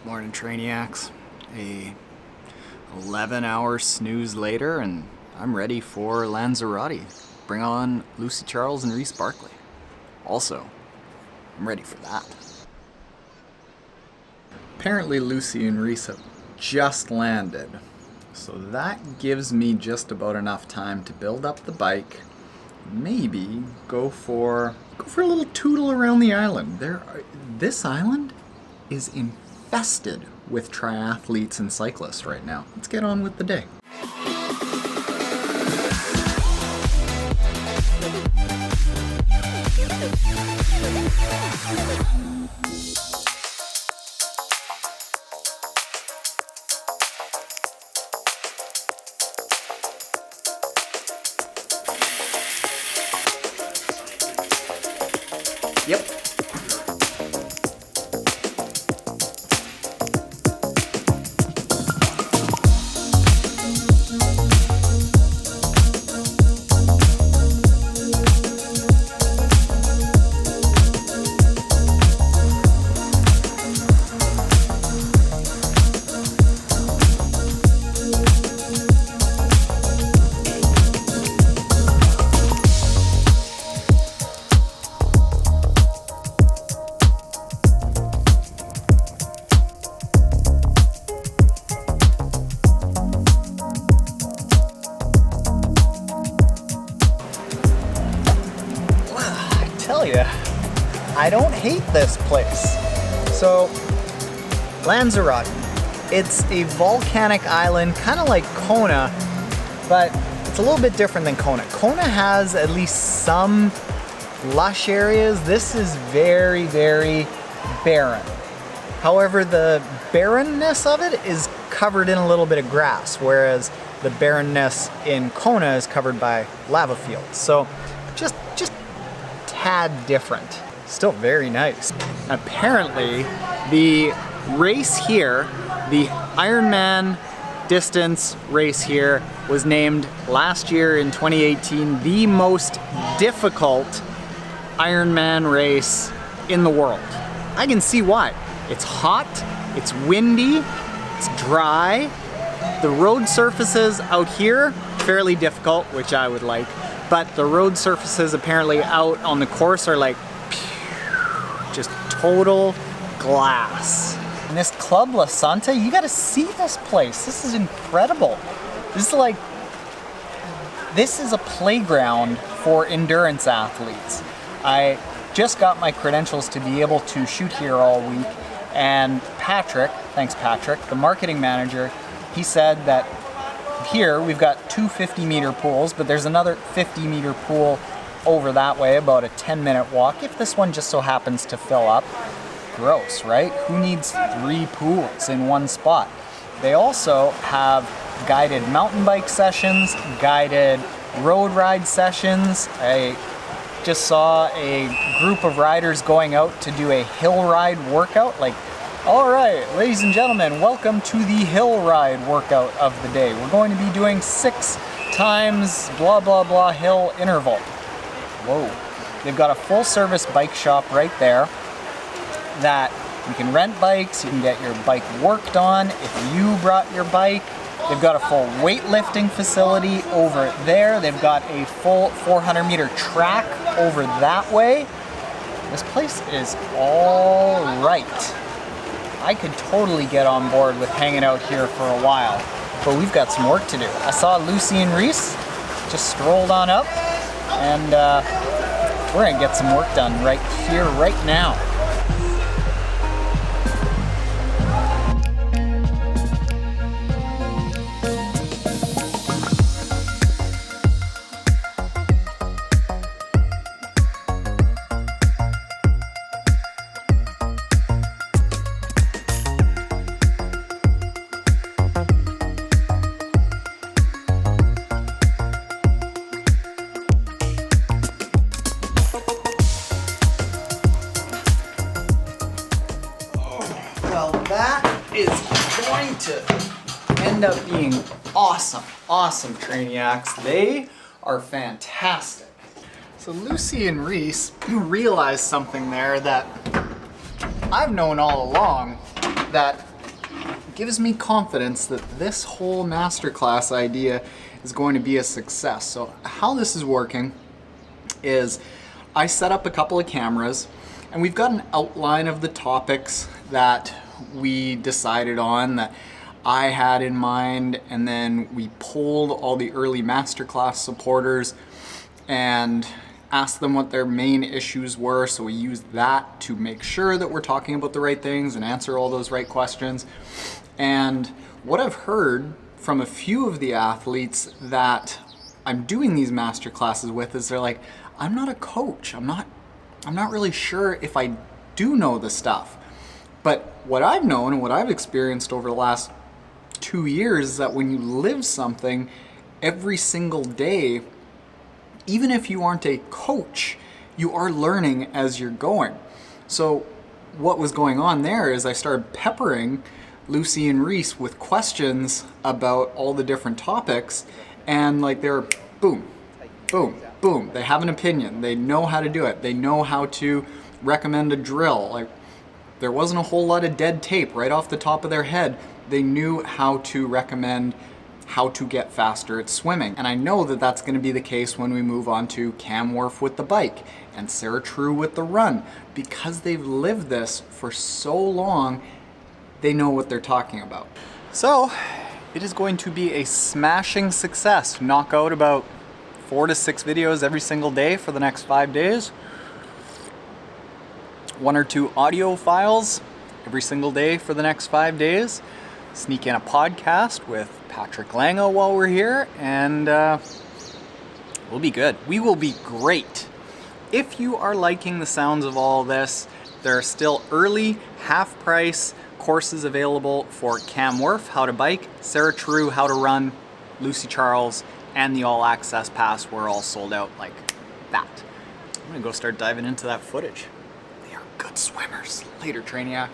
Morning, Trainiacs. A 11-hour snooze later, and I'm ready for Lanzarote. Bring on Lucy Charles and Reece Barclay. Also, I'm ready for that. Apparently Lucy and Reece have just landed, so that gives me just about enough time to build up the bike, maybe go for a little tootle around the island. This island is infested with triathletes and cyclists right now. Let's get on with the day. Yep. I don't hate this place. So, Lanzarote, it's a volcanic island, kind of like Kona, but it's a little bit different than Kona. Kona has at least some lush areas. This is very, very barren. However, the barrenness of it is covered in a little bit of grass, whereas the barrenness in Kona is covered by lava fields. So, just tad different. Still very nice. Apparently, the race here, the Ironman distance race here, was named last year in 2018 the most difficult Ironman race in the world. I can see why. It's hot, it's windy, it's dry. The road surfaces out here, fairly difficult, which I would like, but the road surfaces apparently out on the course are like just total glass. And this Club La Santa, you gotta see this place. This is incredible. This is a playground for endurance athletes. I just got my credentials to be able to shoot here all week, and Patrick, thanks Patrick, the marketing manager, he said that here we've got two 50-meter pools, but there's another 50-meter pool over that way, about a 10-minute walk, if this one just so happens to fill up. Gross, right? Who needs 3 pools in one spot? They also have guided mountain bike sessions, guided road ride sessions. I just saw a group of riders going out to do a hill ride workout. Like, all right, ladies and gentlemen, welcome to the hill ride workout of the day. We're going to be doing 6 times blah, blah, blah hill interval. Whoa. They've got a full service bike shop right there that you can rent bikes, you can get your bike worked on if you brought your bike. They've got a full weightlifting facility over there. They've got a full 400-meter track over that way. This place is all right. I could totally get on board with hanging out here for a while, but we've got some work to do. I saw Lucy and Reece just strolled on up, and we're gonna get some work done right here, right now. That is going to end up being awesome Trainiacs. They are fantastic. So Lucy and Reece realized something there that I've known all along, that gives me confidence that this whole masterclass idea is going to be a success. So how this is working is I set up a couple of cameras and we've got an outline of the topics that we decided on, that I had in mind, and then we polled all the early masterclass supporters and asked them what their main issues were. So we used that to make sure that we're talking about the right things and answer all those right questions. And what I've heard from a few of the athletes that I'm doing these master classes with is they're like, I'm not a coach. I'm not really sure if I do know the stuff. But what I've known and what I've experienced over the last 2 years is that when you live something every single day, even if you aren't a coach, you are learning as you're going. So what was going on there is I started peppering Lucy and Reece with questions about all the different topics, and like they're boom, boom, boom. They have an opinion. They know how to do it. They know how to recommend a drill. Like there wasn't a whole lot of dead tape right off the top of their head. They knew how to recommend how to get faster at swimming. And I know that that's going to be the case when we move on to Cam Wurf with the bike and Sarah True with the run. Because they've lived this for so long, they know what they're talking about. So it is going to be a smashing success. Knock out about 4 to 6 videos every single day for the next 5 days. 1 or 2 audio files every single day for the next 5 days. Sneak in a podcast with Patrick Lango while we're here, and we'll be good. We will be great. If you are liking the sounds of all this, there are still early half-price courses available for Cam Wurf, how to bike, Sarah True, how to run, Lucy Charles, and the All Access Pass. We're all sold out like that. I'm gonna go start diving into that footage. They are good swimmers. Later, Trainiacs.